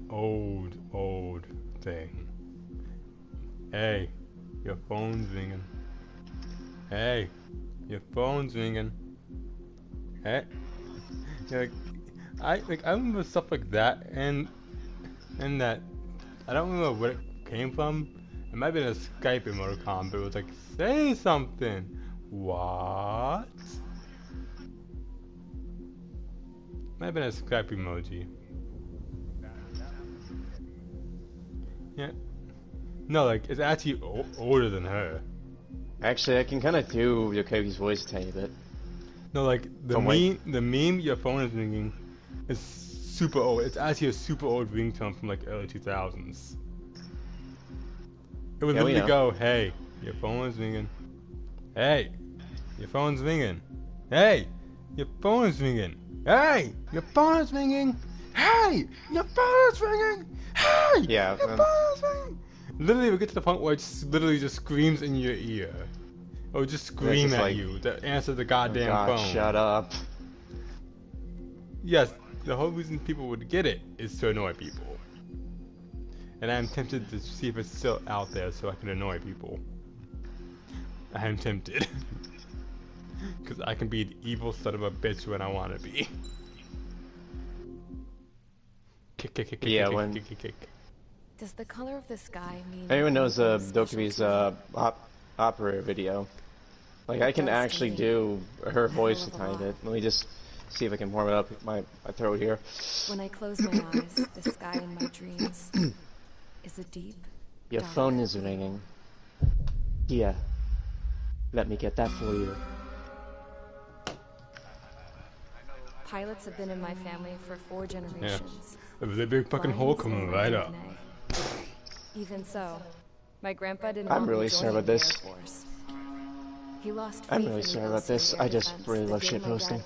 old thing. Hey, your phone's ringing. Hey, your phone's ringing. Hey, I remember stuff like that, and that I don't remember where it came from. It might have been a Skype emoticon, but it was like, say something. What? Might have been a Skype emoji. Yeah. No, like, it's actually older than her. Actually, I can kind of do Yokogi's voice a tiny bit. No, like, the meme, your phone is ringing, is super old. It's actually a super old ringtone from, like, early 2000s. It would literally go, hey, your phone is ringing. Hey, your phone's ringing. Hey, your phone is ringing. Hey, your phone is ringing. Hey, your phone is ringing. Hey, yeah, your phone is ringing. Literally, we get to the point where it literally just screams in your ear. Or just scream at you to answer the goddamn phone. Shut up. Yes, the whole reason people would get it is to annoy people. And I'm tempted to see if it's still out there so I can annoy people. I am tempted. Because I can be an evil son of a bitch when I want to be. Kick, kick, kick, yeah, kick, when... kick, kick, kick. Does the color of the sky mean... Anyone knows Dokubi's opera video? Like, I can actually do her voice a tiny bit. Let me just see if I can warm it up my throat here. When I close my eyes, the sky in my dreams is a deep, Your phone is ringing. Here. Let me get that for you. Pilots have been in my family for 4 generations. Yeah. There's a big fucking hole coming right up. Even so, my grandpa didn't I'm really sorry about this. He lost I'm really sorry about this. I just really love shitposting.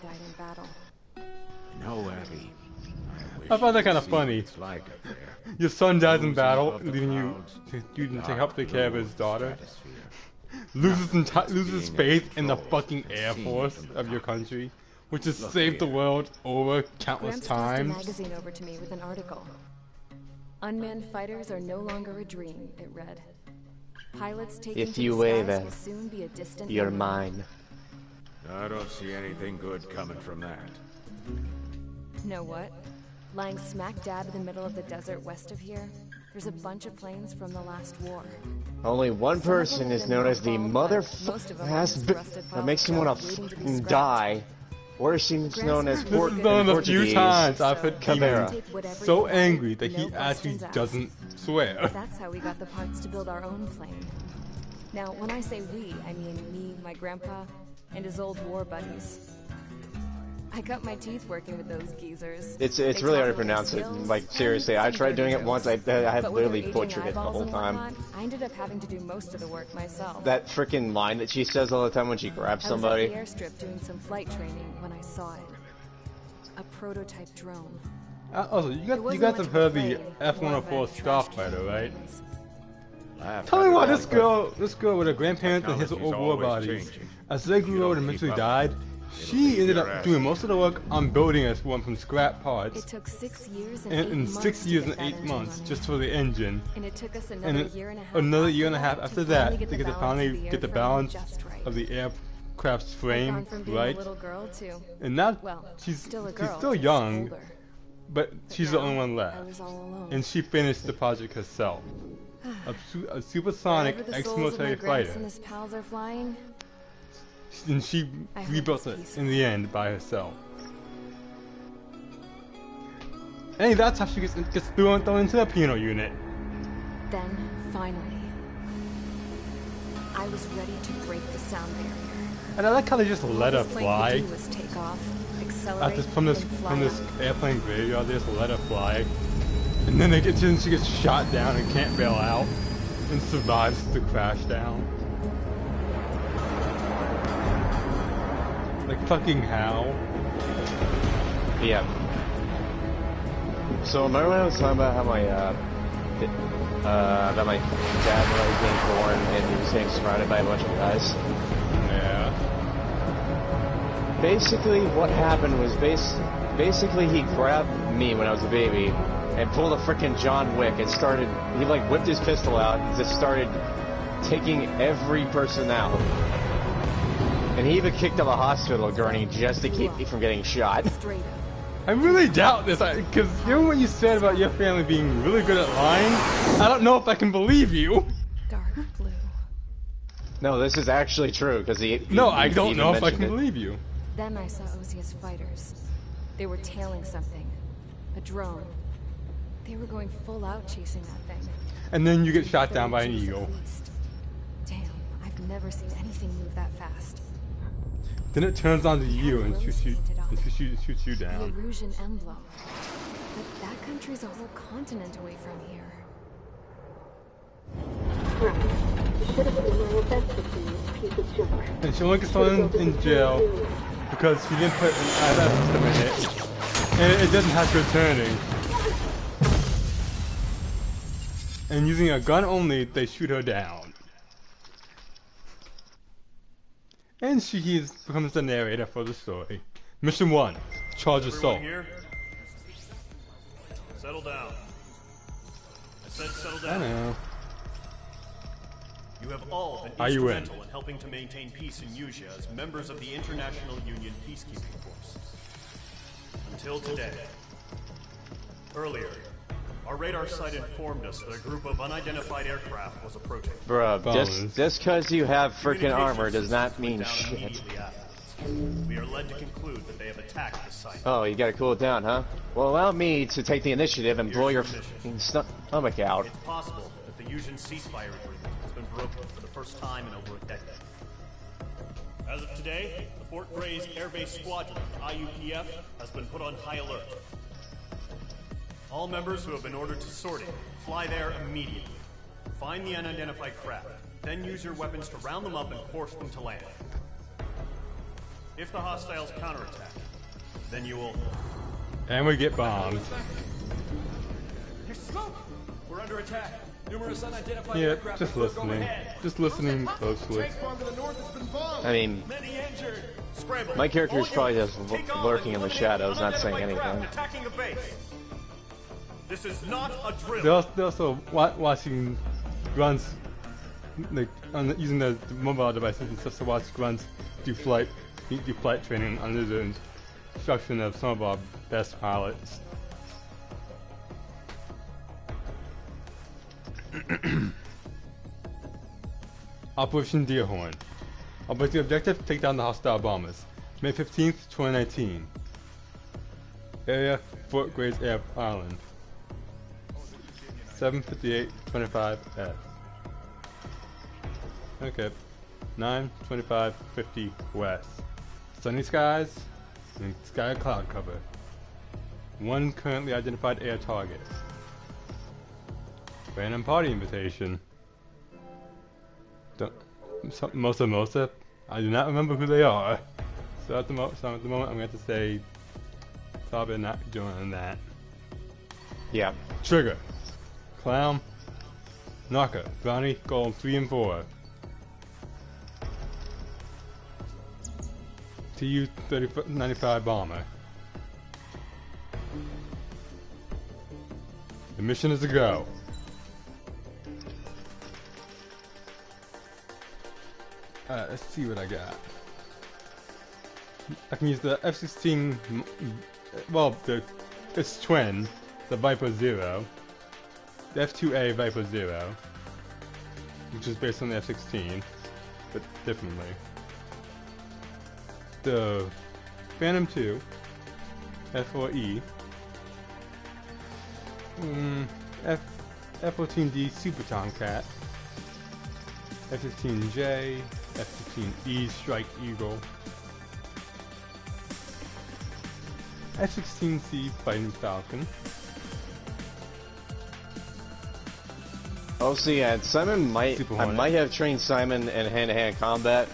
No, Abby. I found that kind of funny. Like Your son dies in battle, leaving you to help take care of his daughter. Loses faith in the fucking Air Force of your country, which has saved the world over countless times. Gramps passed a magazine over to me with an article. Unmanned fighters are no longer a dream, it read. Pilots taking if you wave it, you're memory. mine. I don't see anything good coming from that. Know what? Lying smack dab in the middle of the desert west of here, there's a bunch of planes from the last war. Only one person is known as the motherfucker that makes him want to die. Or seems known as This is one of the few times I've heard Demon so angry that he actually doesn't swear. That's how we got the parts to build our own plane. Now, when I say we, I mean me, my grandpa, and his old war buddies. I cut my teeth working with those geezers. It's really hard to pronounce it. Like, seriously, I tried doing it once. I have literally butchered it the whole time. I ended up having to do most of the work myself. That freaking line that she says all the time when she grabs somebody. I was at the airstrip doing some flight training when I saw it. A prototype drone. Also, you got to heard the F-104 Starfighter, right? Tell me why this girl with her grandparents and his old war bodies, as they grew old and eventually died, she ended up doing most of the work on building this one from scrap parts. It took 6 years and 6 years and 8 months just for the engine. And it took us another year and a half. Another year and a half after that to finally get the balance of the aircraft's frame right. And now she's still young, but she's the only one left. And she finished the project herself. A supersonic ex-military fighter. And she rebuilt it in the end by herself. And that's how she gets thrown into the piano unit. Then, finally, I was ready to break the sound barrier. And I like how they just let her fly. Take off, from this airplane graveyard, they just let her fly. And then she gets shot down and can't bail out. And survives the crash down. Like fucking how? Yeah. So remember when I was talking about how my that my dad when I was being born and he was getting surrounded by a bunch of guys? Yeah. Basically what happened was basically he grabbed me when I was a baby and pulled a freaking John Wick and started. He like whipped his pistol out and just started taking every person out. And he even kicked up a hospital gurney just to keep me from getting shot. I really doubt this, because given what you said about your family being really good at lying, I don't know if I can believe you. Dark blue. No, this is actually true, because he No, I don't know if I can it. believe you. Then I saw Ozia's fighters. They were tailing something. A drone. They were going full out chasing that thing. And then you get shot down by an eagle. Damn, I've never seen anything move that fast. Then it turns onto you and shoots you down. The Erusian emblem. But that country's a whole continent away from here. And she only gets thrown in jail because she didn't put an ISS system in it. And it doesn't have returning. And using a gun only, they shoot her down. And she becomes the narrator for the story. Mission 1, charge assault. Here? Settle down. I said settle down. I know. You have all been Are you in? instrumental in helping to maintain peace in Usha as members of the International Union Peacekeeping Force. Until today. Earlier, our radar site informed us that a group of unidentified aircraft was approaching. Bruh, just because you have freaking armor does not mean shit. We are led to conclude that they have attacked the site. Oh, you gotta cool it down, huh? Well, allow me to take the initiative and blow your fucking stomach out. It's possible that the Usian ceasefire agreement has been broken for the first time in over a decade. As of today, the Fort Gray's Air Base Squadron, IUPF, has been put on high alert. All members who have been ordered to sortie, fly there immediately. Find the unidentified craft, then use your weapons to round them up and force them to land. If the hostiles counterattack, then you will... And we get bombed. There's smoke! We're under attack. Numerous unidentified Yeah, aircraft just approach listening. overhead. Just listening closely. I mean, Many injured. Scramble. my character is All probably units, just take off lurking in and the shadows, not saying unidentified anything. craft attacking a base. This is not a drill. They're also watching grunts, like using the mobile devices and stuff to watch grunts do flight training under the instruction of some of our best pilots. Operation Deerhorn. Operating objective: take down the hostile bombers. May 15th, 2019. Area: Fort Gray's Air Island. 7:58:25 Okay. 9:25:50 west. Sunny skies and sky cloud cover. One currently identified air target. Random party invitation. Mosa. I do not remember who they are. So at the moment I'm going to have to say probably not joining that. Yeah. Trigger. Clown. Knocker. Brownie. Golem 3 and 4. Tu-95 bomber. The mission is a go. Let's see what I got. I can use the F-16. Well, its twin, the Viper Zero. The F-2A Viper Zero, which is based on the F-16, but differently. The Phantom 2, F-4E, F-14D Super Tomcat, F-15J, F-15E Strike Eagle, F-16C Fighting Falcon. Oh, see, yeah, Simon I might have trained Simon in hand-to-hand combat.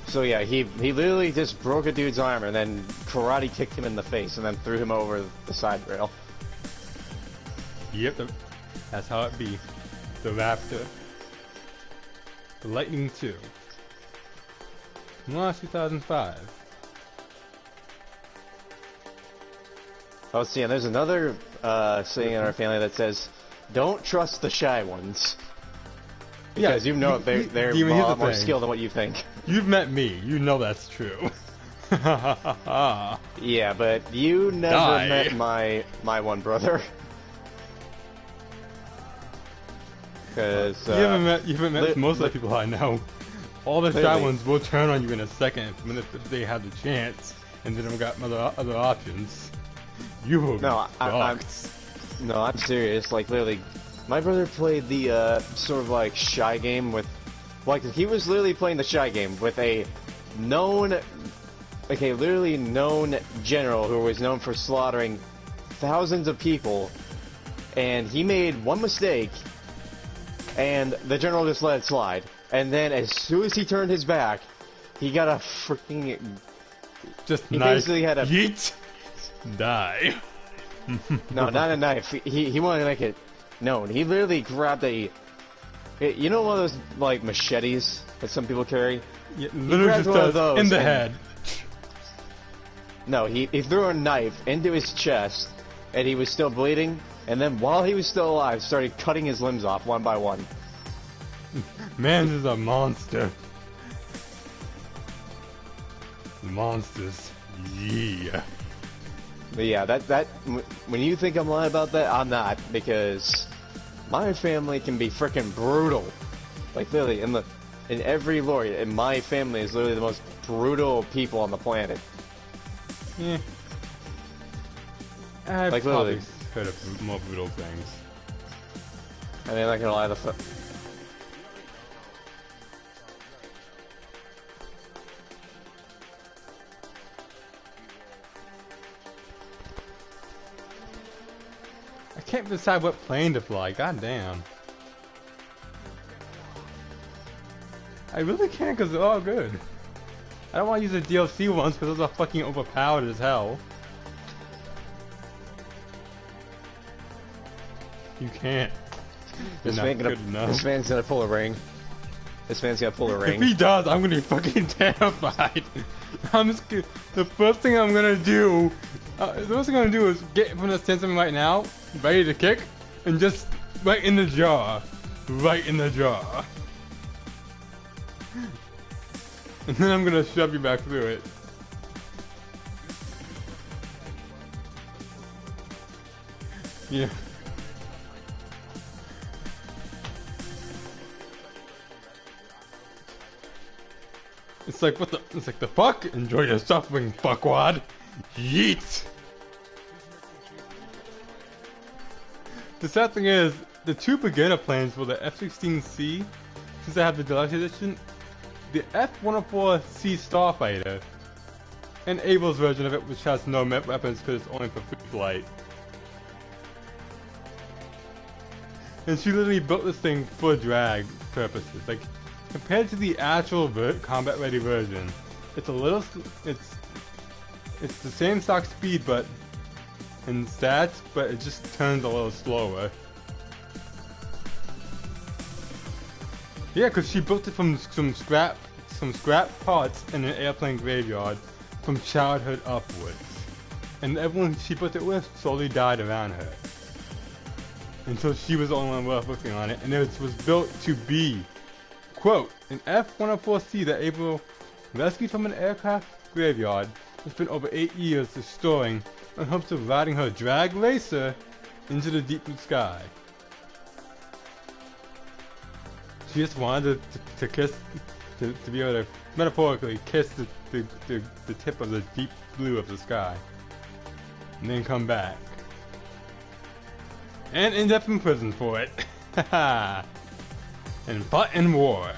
So yeah, he literally just broke a dude's arm and then karate kicked him in the face and then threw him over the side rail. Yep, that's how it be. The Raptor. The Lightning 2. Launched 2005. Oh, see, and there's another saying in our family that says, "Don't trust the shy ones." Because you know they're a lot more skilled than what you think. You've met me. You know that's true. Yeah, but you never met my one brother. Because you haven't met most of the people I know. All the shy ones will turn on you in a second if they have the chance, and they don't got other options. You will I'm serious. Like literally, my brother played the sort of like shy game with, like he was literally playing the shy game with a known, literally known general who was known for slaughtering thousands of people, and he made one mistake, and the general just let it slide. And then as soon as he turned his back, he got a freaking he basically had a yeet. Die. No, not a knife. He wanted to make it known. He literally grabbed you know one of those like machetes that some people carry? Yeah, literally just one of those in the head. No, he threw a knife into his chest, and he was still bleeding. And then while he was still alive, started cutting his limbs off one by one. Man is a monster. Monsters, yeah. But yeah, that when you think I'm lying about that, I'm not, because my family can be freaking brutal. Like literally, in every lore, and my family is literally the most brutal people on the planet. Yeah. I've like probably heard of more brutal things. I mean, I'm not gonna lie, I can't decide what plane to fly, god damn. I really can't because they're all good. I don't want to use the DLC ones because those are fucking overpowered as hell. You can't. This man's gonna pull a ring. This man's gonna pull a ring. If he does, I'm gonna be fucking terrified. The first thing I'm gonna do, is get from the stance I'm right now, ready to kick, and just right in the jaw. Right in the jaw. And then I'm gonna shove you back through it. Yeah. It's like the fuck? Enjoy your suffering, fuckwad. Yeet! The sad thing is, the two beginner planes for the F-16C, since I have the deluxe edition, the F-104C Starfighter, and Abel's version of it, which has no weapons because it's only for free flight. And she literally built this thing for drag purposes. Like, compared to the actual combat-ready version, it's a little, it's the same stock speed, but in stats, but it just turns a little slower. Yeah, because she built it from some scrap parts in an airplane graveyard from childhood upwards. And everyone she put it with slowly died around her. Until she was the only one worth working on it, and it was built to be, quote, an F-104C that April rescued from an aircraft graveyard and spent over 8 years restoring in hopes of riding her drag racer into the deep blue sky. She just wanted to kiss, to be able to metaphorically kiss the tip of the deep blue of the sky. And then come back. And end up in prison for it. Haha. And fought in war.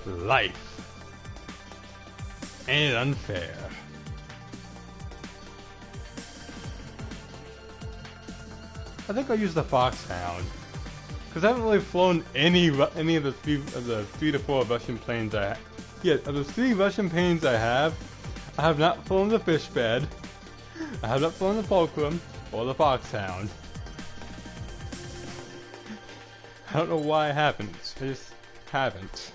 Life. Ain't it unfair? I think I'll use the Foxhound. Because I haven't really flown any of the three to four Russian planes I have. Yeah, of the 3 Russian planes I have not flown the fish bed. I have not flown the Fulcrum or the Foxhound. I don't know why I haven't. I just haven't.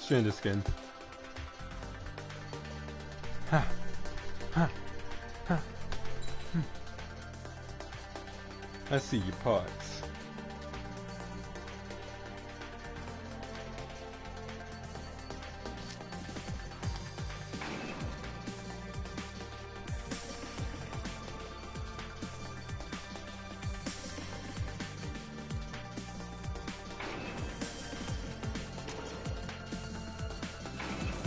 Strander skin. Ha. Ha. Ha. I see your parts.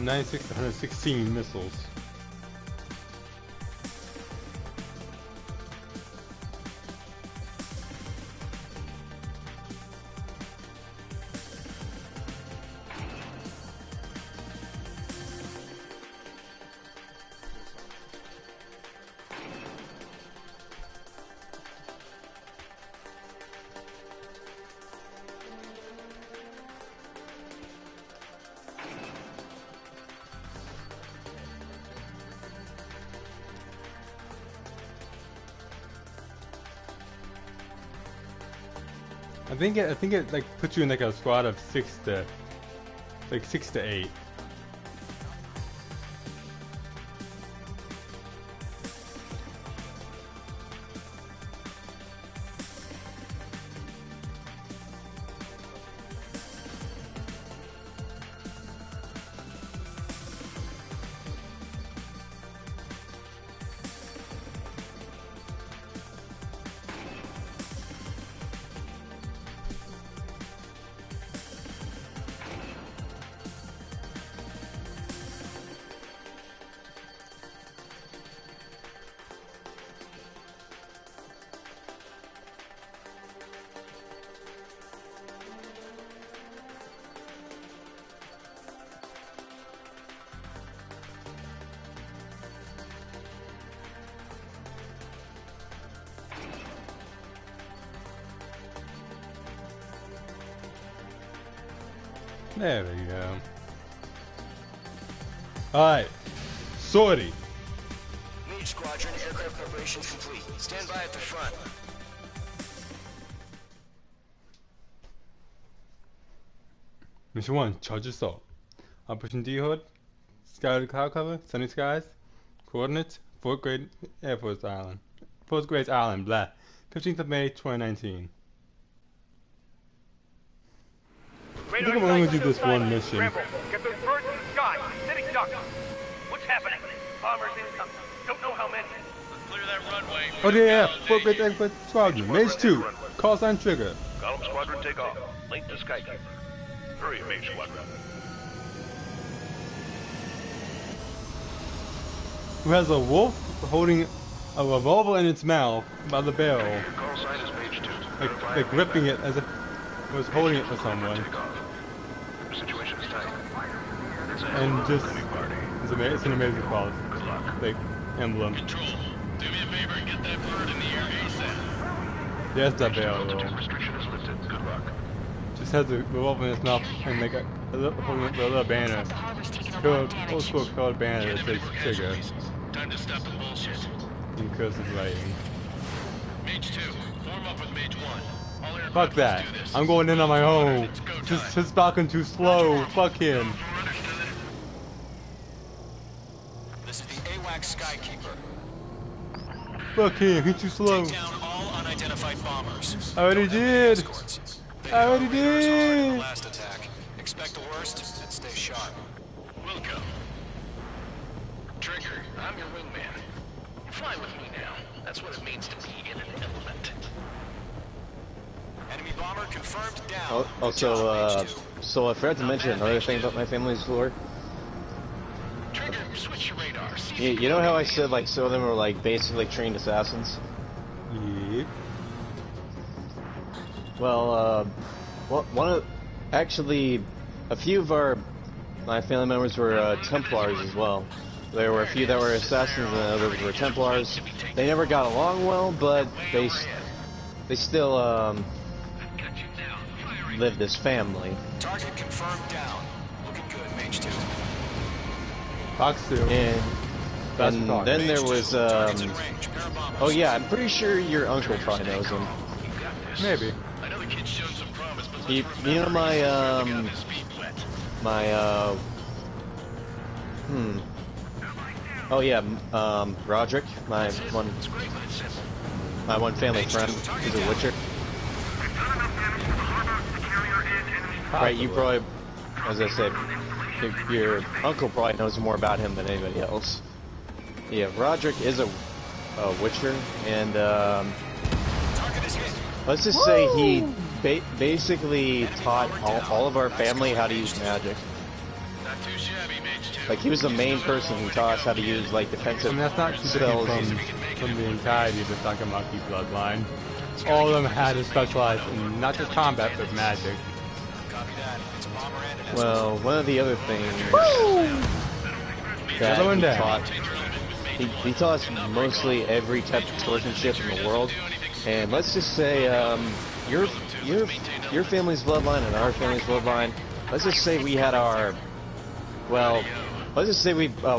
$96 to 116 missiles. I think it like puts you in like a squad of 6 to 8. There we go. Alright. Sortie. Mage Squadron, aircraft preparations complete. Stand by at the front. Mission 1, charge assault. Operation D-Hood. Sky cloud cover, sunny skies. Coordinates, 4th grade Air Force Island. 4th grade Island, blah. 15th of May, 2019. I think I'm only gonna do this one mission. Rambo, get those birds in the sky. Sitting duck. What's happening? Bombers incoming. Don't know how many. Let's clear that runway. Oh yeah, 4th grade Air Force Squadron. Mage 2, call sign trigger. Column Squadron, take off. Late to Skykeeper. Hurry, Mage Squadron. Who has a wolf holding a revolver in its mouth by the barrel. Your call sign is Mage 2. Like gripping it as if it was holding it for someone. Situation is tight. And just, it's an amazing quality. Like, emblem. Control, do me a favor and get that bird in the air ASAP. There's that barrel roll. Restriction is lifted. Good luck. Just has the revolver in its mouth and like holding the little banner. Old school colored banner that says trigger. Time to stop the bullshit. In cursive writing. Mage 2, form up with Mage 1. All aircraft Fuck that. do this. I'm going in on my own. It's go time. Just talking too slow. Fuck him. This is the AWACS Skykeeper. Fuck him. He's too slow. Take down all unidentified bombers. I already did. I already did. Last attack. Expect the worst and stay sharp. Wilco. Trigger, I'm your wingman. Fly with me now. That's what it means to be in an element. Enemy bomber confirmed down. Also, so I forgot to mention another thing about my family's lore. Trigger, switch your radar. See You know how I said like some of them were like basically trained assassins? Yep. Well, actually, a few of my family members were Templars as well. There were a few that were assassins and others were Templars. They never got along well, but they still lived as family. Target confirmed down. Looking good, Mage 2. Fox 2. And then there was Targets in range. Pair of bombers. oh yeah, I'm pretty sure your uncle probably knows him. Maybe. I know the kid's shown some promise, but You know my my oh yeah, Roderick, my one family friend, is a Witcher. Right, you probably, as I said, your uncle probably knows more about him than anybody else. Yeah, Roderick is a Witcher, and let's just say he basically taught all of our family how to use magic. Like, he was the main person who taught us how to use, like, defensive that's not spells. From the entirety of the Sakamaki bloodline. All of them had to specialize in not just combat, but magic. Well, one of the other things that he taught us mostly every type of swordsmanship in the world. And let's just say, your family's bloodline and our family's bloodline, let's just say we had our, well, let's just say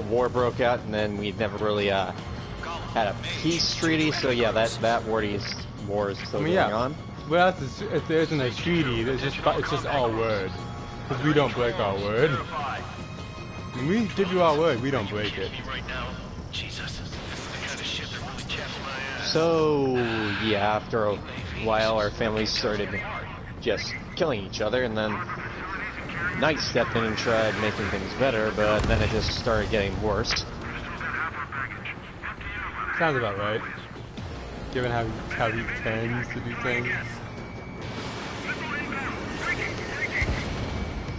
war broke out and then we never really had a peace treaty. So yeah, that war is still going on. Well, if there isn't a treaty, it's just all word. Because we don't break our word. When we give you our word, we don't break it. So yeah, after a while, our families started just killing each other, and then Knight stepped in and tried making things better, but then it just started getting worse. Sounds about right. Given how he tends to do things.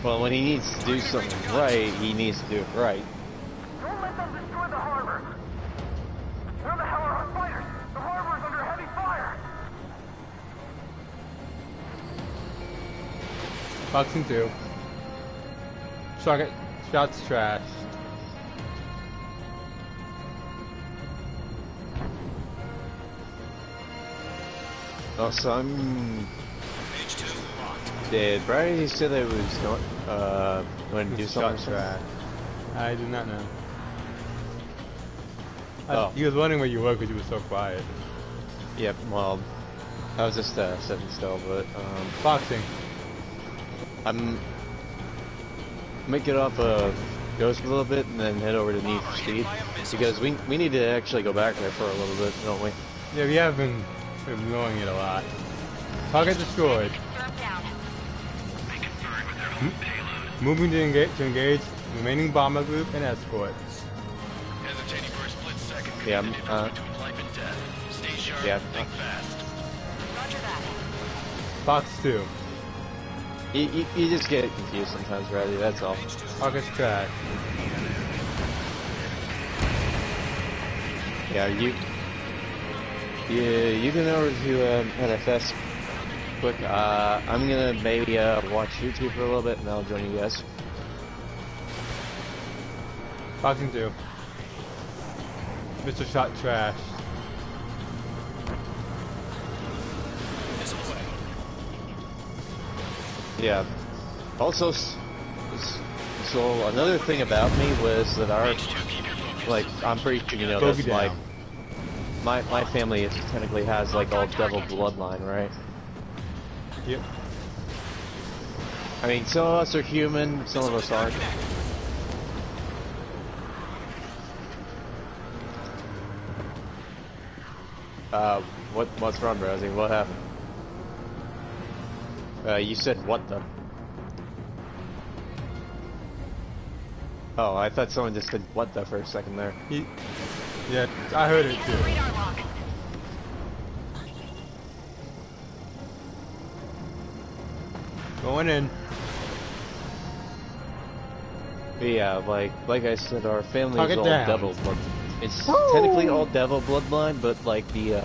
Well, when he needs to do something right, he needs to do it right. Don't let them destroy the harbor! Where the hell are our fighters? The harbor's under heavy fire! Boxing 2. Shots trashed. Oh, so did Brady say that it was going to do something? I did not know. Oh. He was wondering where you were because you were so quiet. Yep, well, I was just sitting still, but Boxing. I'm make it off Ghost a little bit and then head over to Need for Speed because we need to actually go back there for a little bit, don't we? Yeah, we have been ignoring it a lot. Target destroyed. Moving to engage remaining bomber group and escort. Yeah, yeah. Box 2. You just get confused sometimes, Raddy, that's all. Target's track. Yeah, you can over to NFS quick. I'm gonna maybe watch YouTube for a little bit and I'll join you guys. Boxing 2. Mr. Shot trash. Yeah. Also, so another thing about me was that like, I'm pretty sure you know this, like, my family technically has, like, all devil bloodline, right? Yep. I mean, some of us are human, some of us aren't. What's wrong, browsing? What happened? You said what the? Oh, I thought someone just said what the for a second there. Yeah, I heard it too. Going in. Yeah, like I said, our family is all down. devil blood. It's technically all devil bloodline, but like the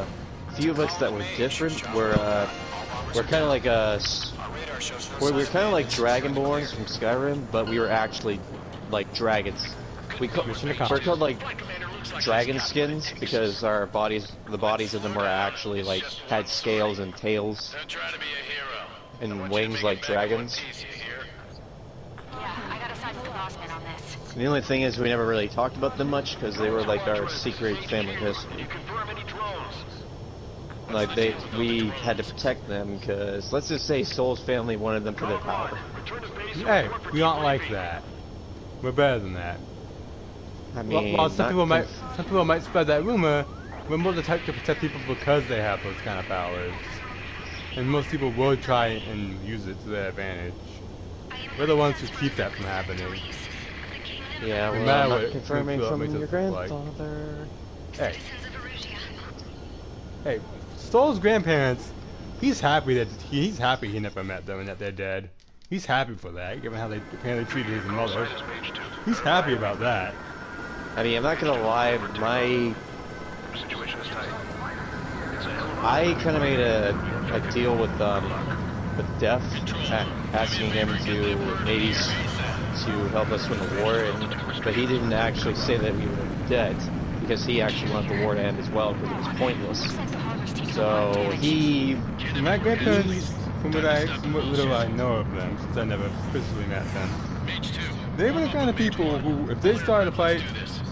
few of us that were different were kind of like we were kind of like Dragonborns from Skyrim, but we were actually like dragons. We're called like dragon skins because our bodies, the bodies of them were actually like had scales and tails and wings like dragons. And the only thing is we never really talked about them much because they were like our secret family history. Like we had to protect them because let's just say Soul's family wanted them for their power. Hey, we aren't like that. We're better than that. I mean, while some people might spread that rumor, we're more the type to protect people because they have those kind of powers, and most people will try and use it to their advantage. We're the ones who keep that from happening. Yeah, well, I'm not confirming from your grandfather. Hey. Hey, Soul's grandparents, he's happy he never met them and that they're dead. He's happy for that, given how they apparently treated his mother. He's happy about that. I mean, I'm not gonna lie, I kind of made a deal with Death, asking him to maybe to help us win the war, but he didn't actually say that we were dead, because he actually wanted the war to end as well, because it was pointless. So my grandparents, from what little I know of them, since I never physically met them, they were the kind of people who, if they started a fight,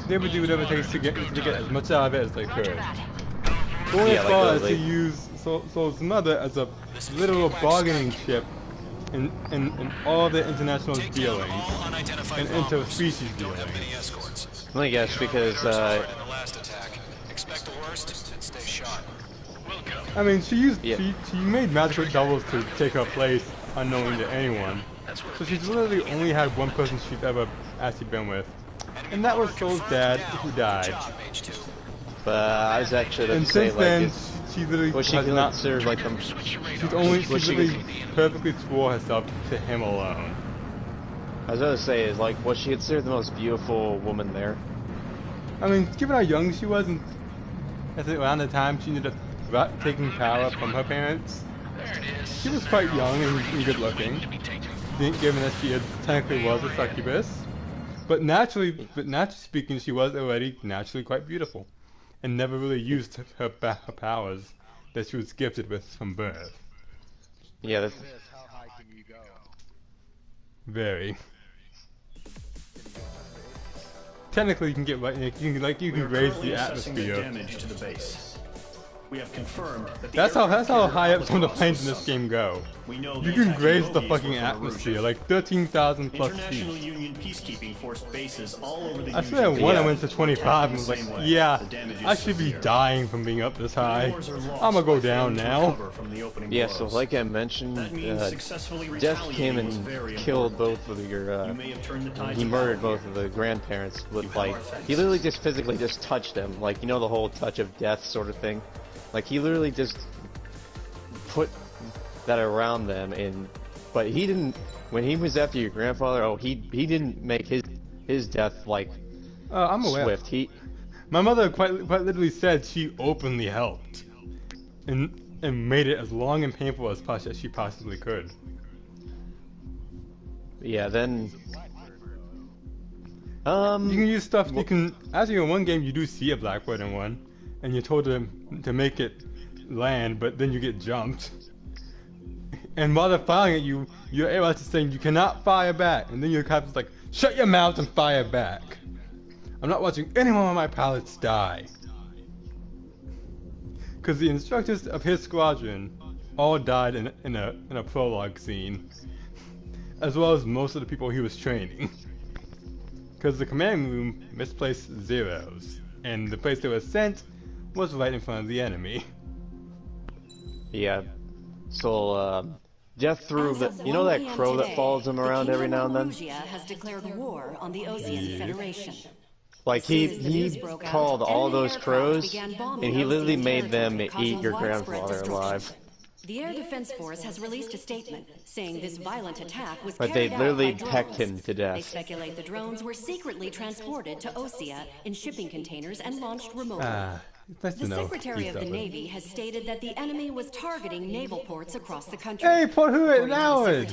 they would do whatever it takes to get as much out of it as they could. Going as far as to use Soul's mother as a literal bargaining chip in all the international dealings and inter-species dealings. Let me guess, because I mean, she made magical doubles to take her place unknowing to anyone. So she's literally only had one person she's ever actually been with, and that was Soul's dad, who died. But I was actually and since then, she literally has not served like them. She literally perfectly swore herself to him alone. I was gonna say, is like, was she considered the most beautiful woman there? I mean, given how young she was, and around the time she ended up taking power from her parents, she was quite young and good looking, given that she technically was a succubus. But naturally speaking, she was already naturally quite beautiful, and never really used her powers that she was gifted with from birth. Yeah, that's... Very. Technically, you can get you can raise the atmosphere. Damage to the base. We have confirmed that that's how high up some of the planes in this game go. You can raise the fucking atmosphere, like 13,000 plus feet. Union peacekeeping force bases all over the I swear one I went to 25 and was like, yeah, I should be dying from being up this high. I'm gonna go down now. Yeah, so like I mentioned, Death came and killed both of your, he murdered both of the grandparents with, like, he literally just physically just touched them, like, you know, the whole touch of death sort of thing. Like, he literally just put that around them, but he didn't, when he was after your grandfather, he didn't make his death, like, I'm aware. Swift. My mother quite literally said she openly helped, and made it as long and painful as she possibly could. Yeah, then... you can use stuff, actually in one game you do see a blackbird in one, and you're told to make it land, but then you get jumped. And while they're firing at you, you're able to say you cannot fire back, and then your captain's like, shut your mouth and fire back. I'm not watching anyone of my pilots die. Because the instructors of his squadron all died in a prologue scene, as well as most of the people he was training. Because the command room misplaced zeros, and the place they were sent was right in front of the enemy. Yeah. So, Death threw you know that crow that follows him around every now and then? Has declared war on the Osean Federation. Like, he called all those crows, and he literally made them eat your grandfather alive. The Air Defense Force has released a statement saying this violent attack was but carried they out literally by pecked drones. him to death. They speculate the drones were secretly transported to Osea in shipping containers and launched remotely. The Secretary of the Navy has stated that the enemy was targeting naval ports across the country. Hey, Port Hewitt and Howard!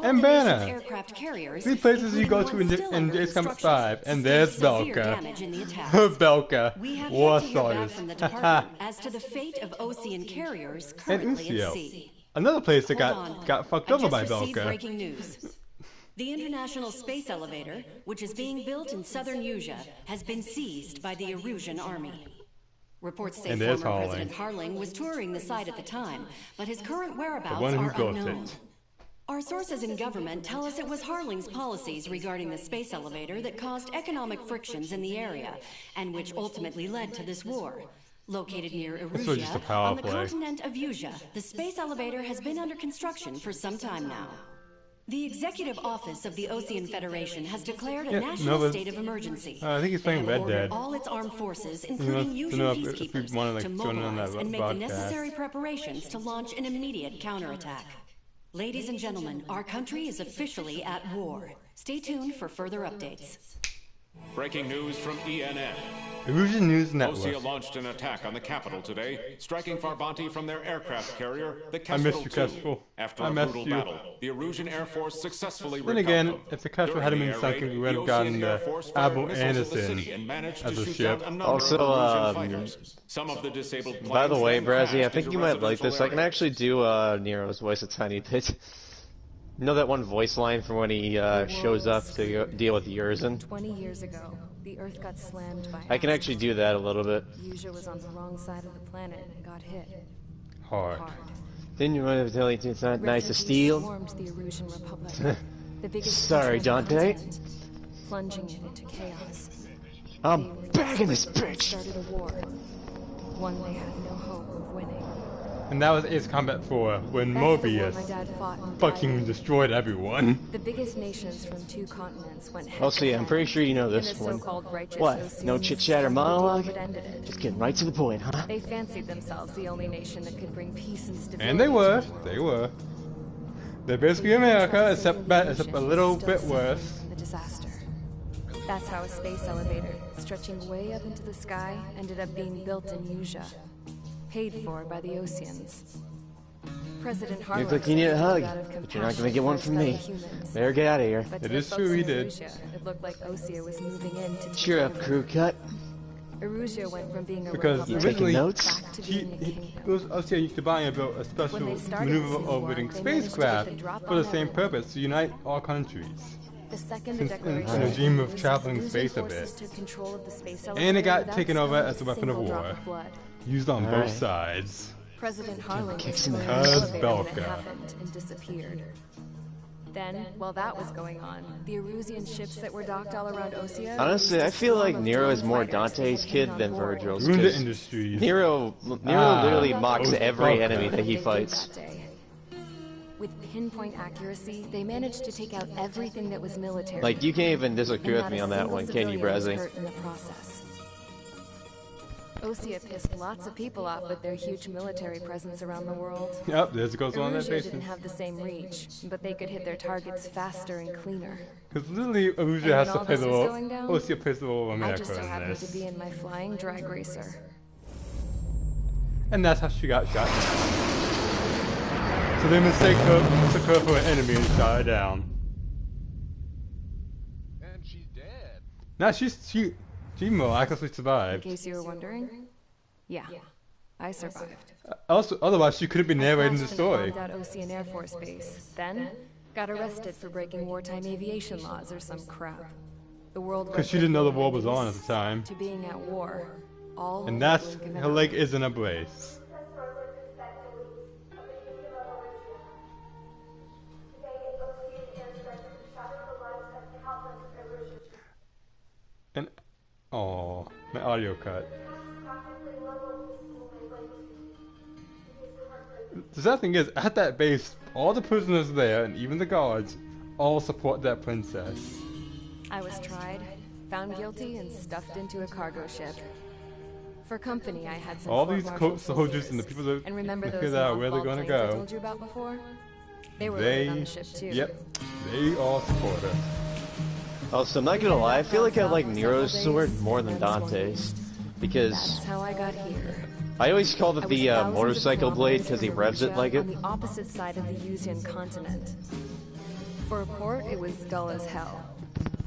And Banner! Aircraft carriers, three places you go to in Days Comic 5, and there's Belka. Belka. War starters. As to the fate of Osean carriers currently at sea. Another place that got fucked over by Belka. Breaking news. The International Space Elevator, which is being built in southern Usia, has been seized by the Erusian army. Reports say And there's former President Harling was touring the site at the time, but his current whereabouts The one who are built unknown. it. Our sources in government tell us it was Harling's policies regarding the space elevator that caused economic frictions in the area, and which ultimately led to this war. Located near really just a Erusia, power on the play. continent of Usia, the space elevator has been under construction for some time now. The Executive Office of the Ocean Federation has declared a national state of emergency. I think he's playing They have Red Dead. ordered all its armed forces, including You Usian know, if we peacekeepers, wanna, like, to join in on mobilize that and make the broadcast. necessary preparations to launch an immediate counterattack. Ladies and gentlemen, our country is officially at war. Stay tuned for further updates. Breaking news from ENN. Erusian News Network. Osea launched an attack on the capital today, striking Farbanti from their aircraft carrier, the I missed Kestrel you, II. Kestrel. After I a missed brutal you. battle, the Erusian Air Force successfully Then repelled again, them. if the Kestrel During hadn't the been air sunken, raid, we would have the gotten Ocean Air the Force fired Admiral missiles at the Anderson city and managed as to a shoot ship. down a number Also, of Erusian fighters. Some of the disabled planes By the way, then Brazzy, I crashed think into you might like residential this. I can areas. actually do Nero's voice a tiny bit. You know that one voice line from when he shows up to deal with Yurzin? 20 years ago, the Earth got slammed by I can actually do that a little bit. Usia was on the wrong side of the planet and got hit. Hard. Then you want to tell me it's not nice to Refugees steal? swarmed the Erusian Republic, the biggest Sorry, country on the Dante. continent, plunging it into chaos. I'm They back in this desperately bitch! started a war, one they had no hope of winning. And that was Ace Combat 4, when That's the war my Mobius dad fought and fucking died destroyed everyone. in. The biggest nations from 2 continents went head Also, to yeah, I'm head pretty sure you know in this the one. so-called righteous What? No Oceans chit-chat or struggle monologue? that ended it. Just getting right to the point, huh? They fancied themselves the only nation that could bring peace and stability. And they were. to the world. They were. They're basically America, except a little bit worse. The disaster. That's how a space elevator, stretching way up into the sky, ended up being built in Usia, paid for by the Oceans. President Harling Looks like you need a said hug, out of but you're not compassion gonna get one for from his me. fellow humans. Better get out of here. But It to is the true, folks he in did. Erusia, it looked like Osea was moving in to Cheer up, crew cut. Erusia went from being a Because republic originally, notes? back to being a kingdom. Ocean used to buy and built a special When they started maneuver this new war, orbiting they managed to get spacecraft the drop for the on same everyone. purpose, to unite all countries. The second the In declaration a dream of was traveling Erusian space a forces bit. took control of the space And it got elevator taken without over spilling as a weapon of single drop war. of blood. Used on both Alright. sides. President Harling kicks was in the touring ass. the elevator when it Belka. happened and disappeared. Then, while that was going on, the Erusian ships that were docked all around Osea. Honestly, released I a feel swarm like of Nero is drone more fighters that Dante's had kid hit than on board. Virgil's. Ruined the 'Cause industries. Nero Ah. literally mocks Those every Belka. enemy that he They did fights. that day. With pinpoint accuracy, they managed to take out everything that was military. Like, you can't even disagree And with not me a on that single one, can you, civilian was Brazzy? hurt in the process. Osea pissed lots of people off with their huge military presence around the world. Yep, there goes on that Erusia basis. didn't have the same reach, but they could hit their targets faster and cleaner. Because literally, Erusia And has when to all play this the was role. going down, Osea plays the role of I America just so in happened to this. be in my flying drag racer. And that's how she got shot down. So they mistake her, took her for an enemy and shot her down. And she's dead. Now she miraculously In survived. case you were wondering, yeah, I survived. Also, otherwise she could have been narrating the Crashed and story. bombed out Ocean Air Force Base. Then, got arrested for breaking wartime aviation laws or some crap. The world went Because she from didn't know the being war at was on at peace the time. to being at war. All And in that's, the blink of an her eye. leg is in a brace. And, oh, my audio cut. The sad thing is, at that base, all the prisoners there, and even the guards, all support that princess. I was tried, found guilty, and stuffed into a cargo ship. For company, I had some All Fort these Marshal coat soldiers and the people that And remember figure those out where they're mothballed gonna planes I go. told you about before? They were loaded on the ship too. Yep, they all support her. Also, I'm not gonna lie, I feel like I like South for Nero's several sword days, more than and then swung Dante's. east. Because That's how I got here. I always called I it was the thousands of motorcycle blade kilometers because he from revs it Erusia like it. on the opposite side of the Usian continent. For a port, it was dull as hell.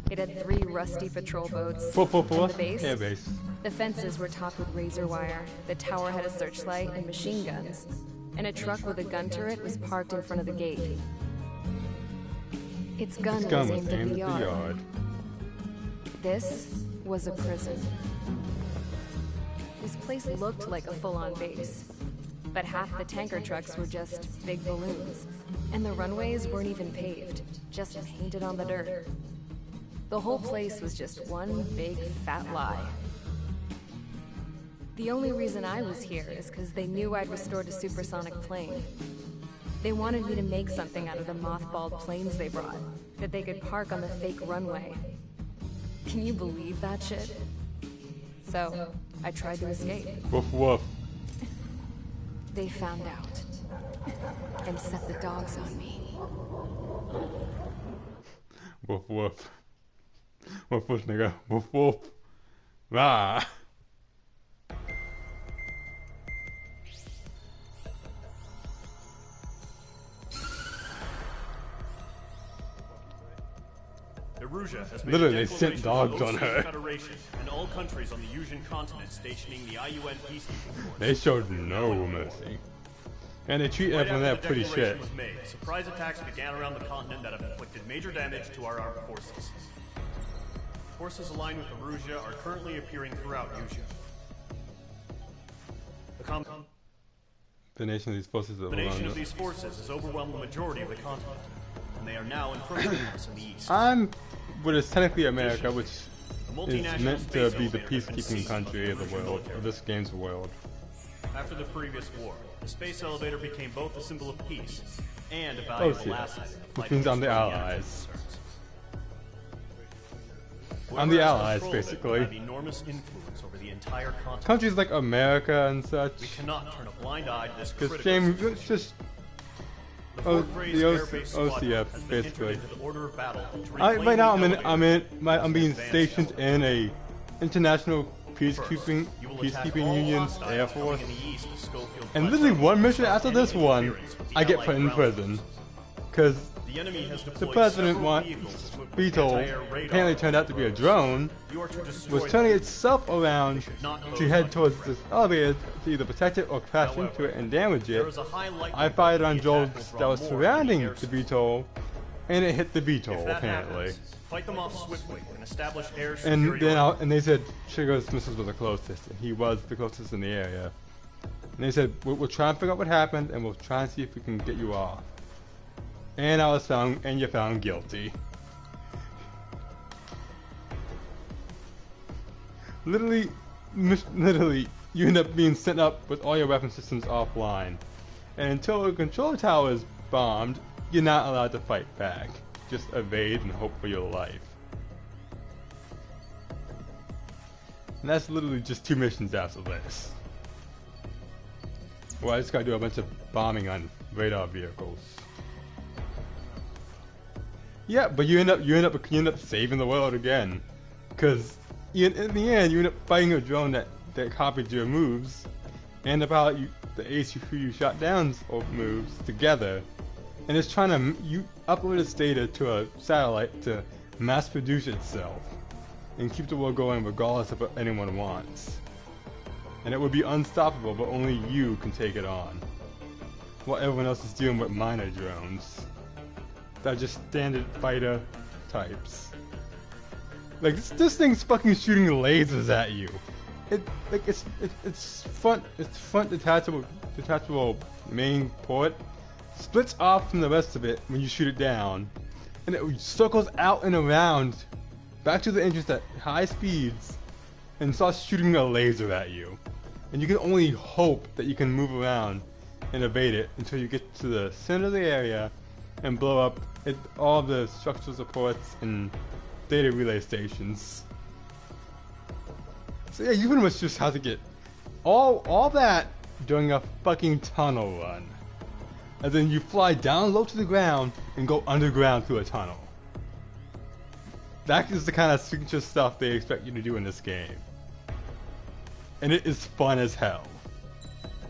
It had 3 rusty patrol boats. For And the base? air base. The fences were topped with razor wire. The tower had a searchlight and machine guns. And a truck with a gun turret was parked in front of the gate. Its gun This gun was was aimed aimed at at the yard. This was a prison. This place looked like a full-on base. But half the tanker trucks were just big balloons, and the runways weren't even paved, just painted on the dirt. The whole place was just one big fat lie. The only reason I was here is because they knew I'd restored a supersonic plane. They wanted me to make something out of the mothballed planes they brought, that they could park on the fake runway. Can you believe that shit? So, I tried to escape. Woof woof. They found out, and set the dogs on me. Woof woof. Woof woof, nigga. Woof woof. Ah. Erusia has made Literally, a they sent dogs on her. Federation and all countries on the Usian continent stationing the IUN peacekeeping force. They showed no mercy. And they treat everyone there pretty shit. Was made, surprise attacks began around the continent that have inflicted major damage to our armed forces. Forces aligned with Erusia are currently appearing throughout Usia. The nation of these forces has overwhelmed the majority of the continent, and they are now encroaching on us in the east. I'm what is technically America, which is meant to be the peacekeeping country of the world, of this game's world. After the previous war, the space elevator became both a symbol of peace and a valuable asset. Which means I'm the allies. I'm the allies, basically. Have enormous influence over the entire continent. Countries like America and such. We cannot turn a blind eye to this critical situation. It's just the OCF, basically. Right now, I'm being stationed in a international peacekeeping union's air force, and literally one mission after this one, I get put in prison because the president VTOL apparently turned out to be a drone, was turning itself around to head towards this elevator to either protect it or crash into it and damage it. I fired on drones that was surrounding the VTOL, and it hit the VTOL apparently. Fight them off swiftly and establish air security. And they said Sugar's missiles were the closest, and he was the closest in the area. And they said we'll try and figure out what happened, and we'll try and see if we can get you off. And you're found guilty. Literally, you end up being sent up with all your weapon systems offline. And until the control tower is bombed, you're not allowed to fight back. Just evade and hope for your life. And that's literally just 2 missions after this. Well, I just gotta do a bunch of bombing on radar vehicles. Yeah, but you end up saving the world again, because in the end you end up fighting a drone that copied your moves, and the pilot the ace who you shot down's moves together, and it's trying to upload its data to a satellite to mass produce itself and keep the world going regardless of what anyone wants. And it would be unstoppable, but only you can take it on, while everyone else is dealing with minor drones. They're just standard fighter types. Like this thing's fucking shooting lasers at you. It's front detachable main port splits off from the rest of it when you shoot it down, and it circles out and around back to the engines at high speeds and starts shooting a laser at you. And you can only hope that you can move around and evade it until you get to the center of the area and blow up all the structural supports and data relay stations. So yeah, you pretty much just have to get all that during a fucking tunnel run. And then you fly down low to the ground and go underground through a tunnel. That is the kind of signature stuff they expect you to do in this game. And it is fun as hell.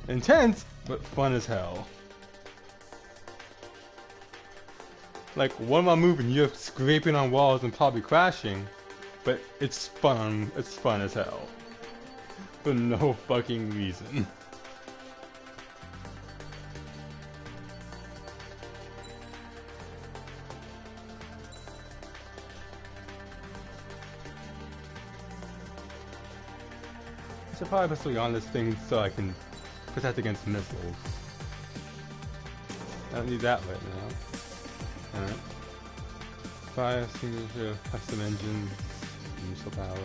Intense, but fun as hell. Like, what am I moving? You're scraping on walls and probably crashing, but it's fun as hell. For no fucking reason. Should probably put something on this thing so I can protect against missiles. I don't need that right now. Alright. Fire extinguisher, custom engine, missile power.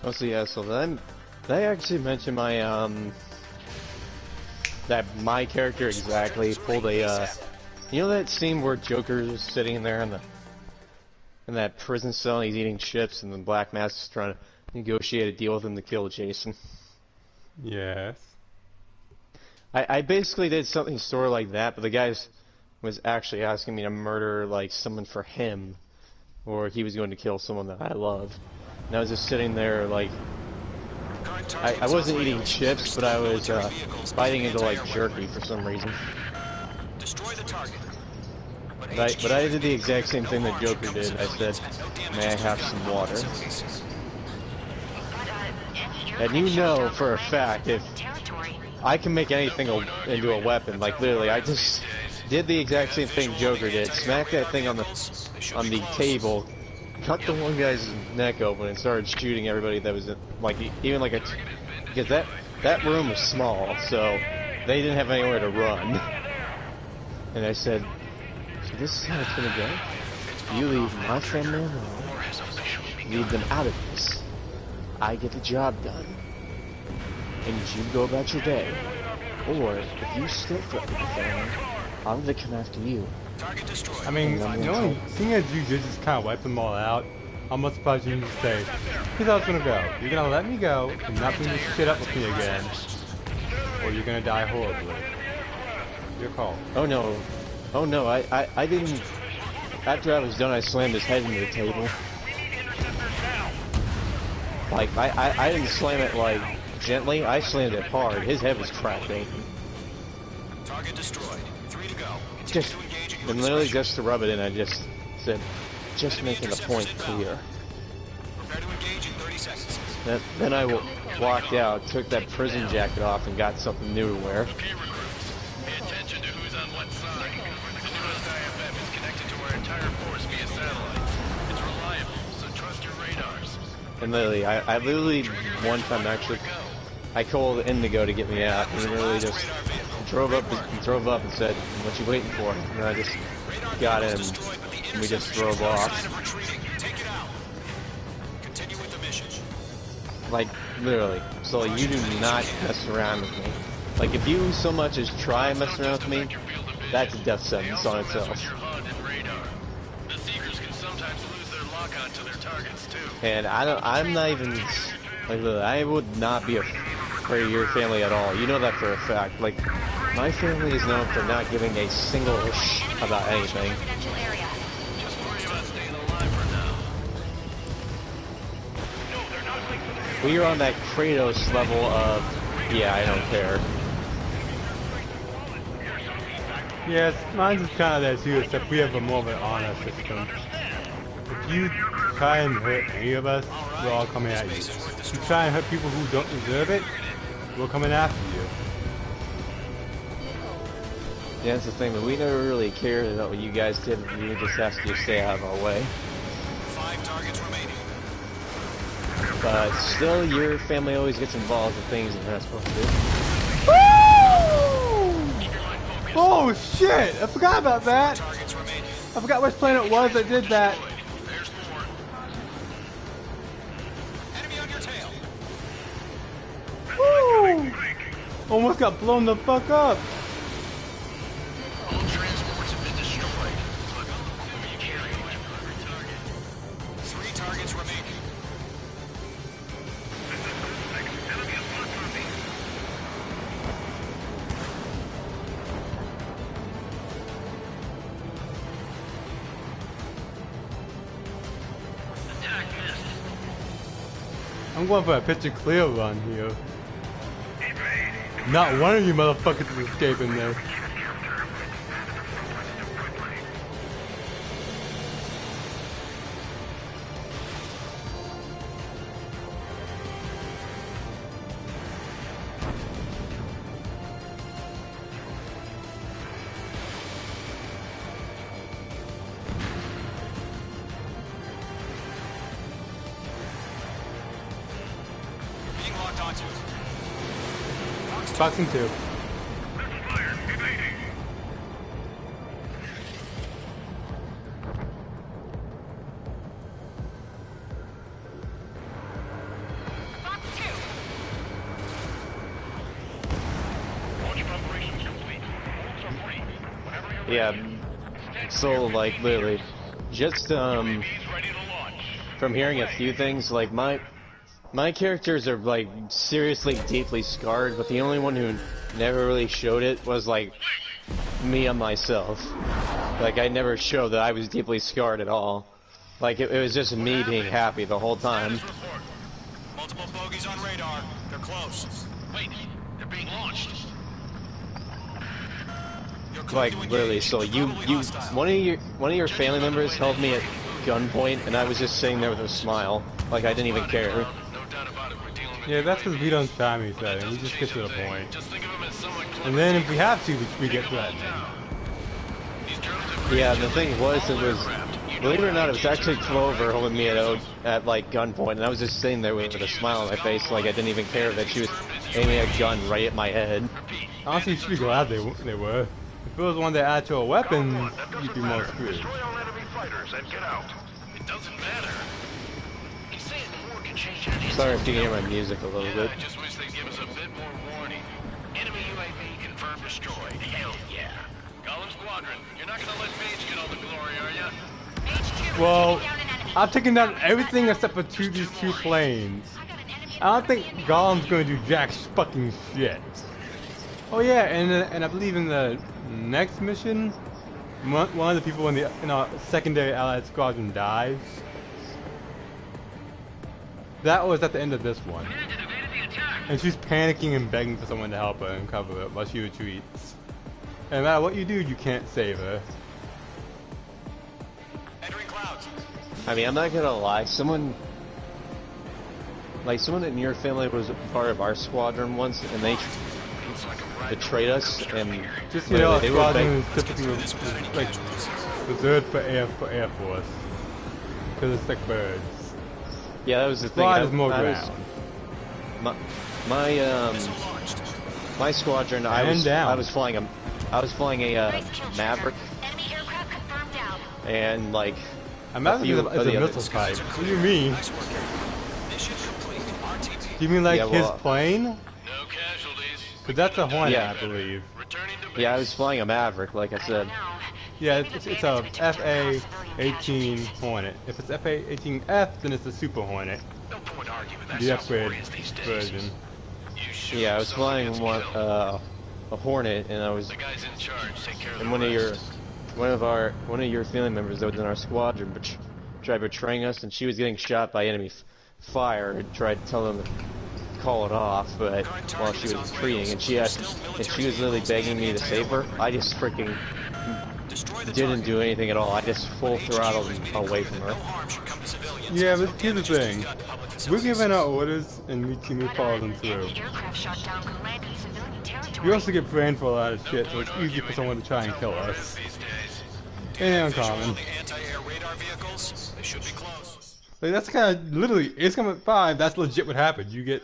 Oh, so yeah, so then they actually mentioned my that my character exactly pulled a you know that scene where Joker's sitting there in that prison cell and he's eating chips and the Black Mask is trying to negotiate a deal with him to kill Jason? Yes. I basically did something sort of like that, but the guy was actually asking me to murder like someone for him, or he was going to kill someone that I love. And I was just sitting there like, I wasn't eating chips, but I was biting into like jerky for some reason. Destroy the target. But I did the exact same thing that Joker did. I said, may I have some water? And you know for a fact, if I can make anything into a weapon, like literally, I just did the exact same thing Joker did. Smacked that thing on the table, cut the one guy's neck open, and started shooting everybody that was in, like, even like because that room was small, so they didn't have anywhere to run. And I said, so this is how it's gonna go. You leave my family alone, leave them out of this. I get the job done, and you go about your day. Or if you still threaten my family, I'm gonna come after you. I mean, seeing as you did just kind of wipe them all out, I'm not surprised you didn't say, here's how it's gonna go. You're gonna let me go and not bring this shit up with me again, or you're gonna die horribly. Your call. Oh no, I didn't. After I was done, I slammed his head into the table. Like, I didn't slam it, like, gently, I slammed it hard. His head was cracking. Target destroyed. 3 to go. Just, and literally just to rub it in, I just said, just making the point clear. Prepare to engage in 30 seconds. Then I walked out, took that prison jacket off, and got something new to wear. Okay, recruits. Pay attention to who's on what side. The newest IFF is connected to our entire force via satellite. It's reliable, so trust your radars. And literally, I literally, one time actually, I called Indigo to get me out, and he literally just drove up and said, what you waiting for? And I just got in, and we just drove off. Like, literally. So you do not mess around with me. Like, if you so much as try and mess around with me, that's a death sentence on itself. And I'm not even, like, I would not be afraid of your family at all. You know that for a fact. Like, my family is known for not giving a single sh about anything. We are on that Kratos level of, yeah, I don't care. Yes, mine's is kind of that too, except we have a more of an honor system. If you try and hurt any of us, we're all coming at you. If you try and hurt people who don't deserve it, we're coming after you. Yeah, that's the thing, but we never really cared about what you guys did. You just have to stay out of our way. 5 targets remaining. But still, your family always gets involved in things that they're not supposed to do. Woo! Oh shit! I forgot about that! I forgot which planet it was that did that. Woo! Almost got blown the fuck up! All transports have been destroyed. You can't reach every target. 3 targets remaining. I'm going for a picture clear run here. Not one of you motherfuckers is escaping there. Boxing 2. Yeah, so like literally, just from hearing a few things, like my characters are like seriously deeply scarred, but the only one who never really showed it was like me and myself. Like I never showed that I was deeply scarred at all. Like it was just me being happy the whole time. Multiple bogeys on radar. They're close. Wait, they're being launched. Like literally, so one of your family members held me at gunpoint, and I was just sitting there with a smile, like I didn't even care. Yeah, that's because we don't family setting. We just get to the point. And then if we have to, we get threatened. Yeah, the thing was, believe it or not, it was actually Clover holding me at like gunpoint, and I was just sitting there with a smile on my face, like I didn't even care that she was aiming a gun right at my head. Honestly, you should be glad they were. If it was one of their actual weapons, you'd be more screwed. It doesn't matter. He's saying more can change anything. Sorry if you can hear my music a little bit. I just wish they'd give us a bit more warning. Enemy UAV confirmed destroyed. Hell yeah. Gollum Squadron, you're not gonna let Mage get all the glory, are ya? Well, I've taken down everything except for these two planes. I don't think Gollum's going to do jack fucking shit. Oh yeah, and I believe in the next mission, one of the people in our secondary allied squadron dies. That was at the end of this one. And she's panicking and begging for someone to help her and cover it while she retreats. And no matter what you do, you can't save her. I mean, I'm not gonna lie, someone in your family was part of our squadron once, and they betrayed us, and just, you know, our squadron is typically like reserved for Air Force, because it's like birds. Yeah, that was the thing. Squad is more ground. My squadron, I was flying a Maverick, and like a Maverick is a missile type. What do you mean? Do you mean like his plane? No casualties. Because that's a Hornet, I believe. Yeah, I was flying a Maverick, like I said. Yeah, it's a FA-18 Hornet. If it's FA-18F, then it's a Super Hornet. The upgrade version. Yeah, I was flying a Hornet, and I was. And one of your family members that was in our squadron tried betraying us, and she was getting shot by enemy fire, and tried to tell them to call it off, but while she was retreating, and she was literally begging me to save her. I just freaking didn't do anything at all. I just full throttled away from her. Yeah, but here's the thing. We're giving our orders, and we follow them through. We also get framed for a lot of shit, so it's easy for someone to try and kill us. And uncommon. Like, that's kind of literally, Ace Combat 5, that's legit what happened. You get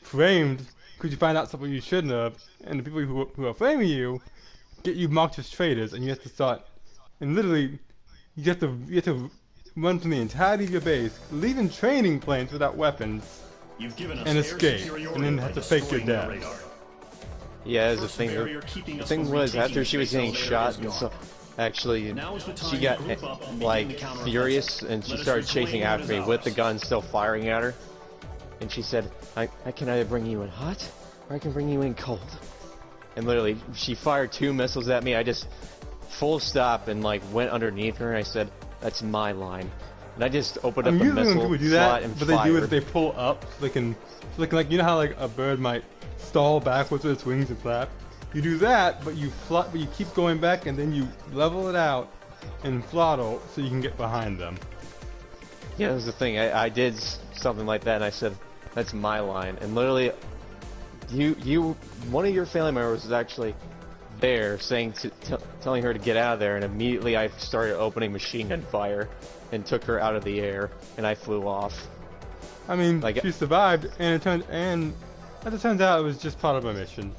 framed because you find out something you shouldn't have, and the people who are framing you get you marked as traitors, and you have to start, and literally, you have to run from the entirety of your base, leaving training planes without weapons, and escape, and then have to fake your death. Yeah, as the thing was, after she was getting shot and stuff, actually, she got like furious, and she started chasing after me with the gun still firing at her. And she said, I can either bring you in hot, or I can bring you in cold. And literally, she fired 2 missiles at me. I just full stop and like went underneath her, and I said, that's my line. and I just opened up a usually when missile people do slot that, and what they do is fired. they pull up so they can, like you know how like a bird might stall backwards with its wings and flap. You do that, but you keep going back, and then you level it out and throttle so you can get behind them. Yeah, that was the thing. I did something like that, and I said, "That's my line." And literally, one of your family members was actually there, telling her to get out of there, and immediately I started opening machine gun fire and took her out of the air, and I flew off. I mean, Like, she survived, and as it turns out, it was just part of a mission.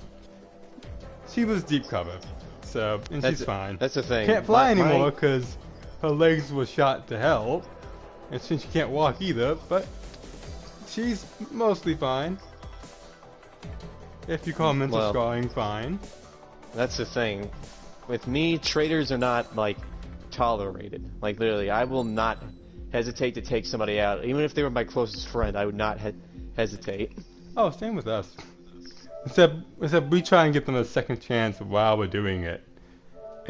She was deep cover, so she's fine. That's the thing. Can't fly anymore because her legs were shot to hell, and since she can't walk either, but she's mostly fine. If you call mental scarring fine. That's the thing. With me, traitors are not, like, tolerated. Like, literally, I will not hesitate to take somebody out. Even if they were my closest friend, I would not hesitate. Oh, same with us. Except we try and give them a second chance while we're doing it.